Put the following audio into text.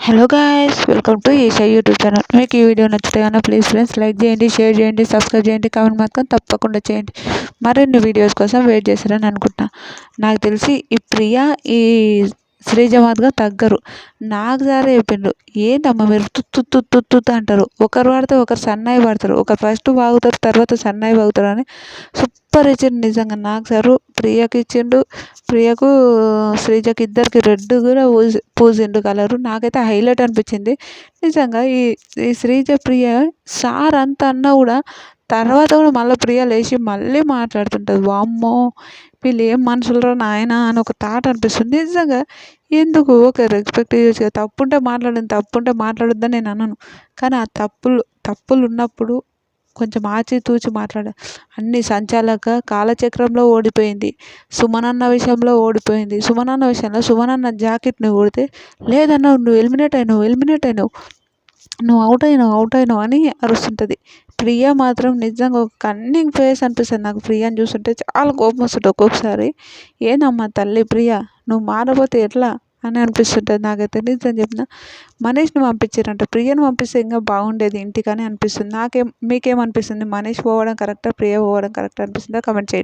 Hello guys, welcome to Isha YouTube channel. మీకు ఈ వీడియో నచ్చితే కనుక ప్లీజ్ ఫ్రెండ్స్ లైక్ చేయండి, షేర్ చేయండి, సబ్స్క్రైబ్ చేయండి, కామెంట్ మాత్రం తప్పకుండా చేయండి. మరిన్ని వీడియోస్ కోసం వెయిట్ చేస్తారని అనుకుంటున్నా. నాకు తెలిసి ఈ ప్రియా ఈ శ్రీజమాత్గా తగ్గరు. నాకు సారే చెప్పిండు, ఏంటమ్మా మీరు తుత్తు అంటారు, ఒకరు వాడితే ఒకరు సన్నాయి పడతారు, ఒకరు ఫస్ట్ వాగుతారు తర్వాత సన్నాయి వాగుతారు అని సూపర్ ఇచ్చిండు. నిజంగా నాకు సారు ప్రియకి ఇచ్చిండు, ప్రియకు శ్రీజకి ఇద్దరికి రెడ్ కూడా పూసిండు కలరు. నాకైతే హైలైట్ అనిపించింది నిజంగా. ఈ శ్రీజ ప్రియ సార్ అంత అన్నా కూడా తర్వాత కూడా మళ్ళీ ప్రియ లేచి మళ్ళీ మాట్లాడుతుంటుంది. వామ్మో వీళ్ళు ఏం మనుషులరా నాయన అని ఒక థాట్ అనిపిస్తుంది నిజంగా. ఎందుకు ఒక రెస్పెక్ట్ చేయొచ్చు, తప్పుంటే తప్పుంటే మాట్లాడొద్దని నేను అనను. కానీ ఆ తప్పులు ఉన్నప్పుడు కొంచెం ఆచితూచి మాట్లాడాలి. అన్ని సంచాలక కాలచక్రంలో ఓడిపోయింది. సుమనన్న విషయంలో ఓడిపోయింది. సుమనన్న విషయంలో సుమనన్న జాకెట్ని కొడితే లేదన్నావు, నువ్వు ఎలిమినేట్ అయినావు, నువ్వు అవుట్ అయినావు అని అరుస్తుంటుంది. ప్రియ మాత్రం నిజంగా ఒక కన్నింగ్ ఫేస్ అనిపిస్తుంది నాకు. ప్రియని చూస్తుంటే చాలా కోపం వస్తుంది ఒక్కొక్కసారి. ఏందమ్మా తల్లి ప్రియ, నువ్వు మారపోతే ఎట్లా అని అనిపిస్తుంటుంది నాకైతే. నిజం చెప్పిన మనీష్ని పంపించారంట, ప్రియను పంపిస్తే ఇంకా బాగుండేది ఇంటికని అనిపిస్తుంది. మీకేమనిపిస్తుంది? మనీష్ పోవడం కరెక్టా, ప్రియ పోవడం కరెక్టా అనిపిస్తుందా? కామెంట్ చేయండి.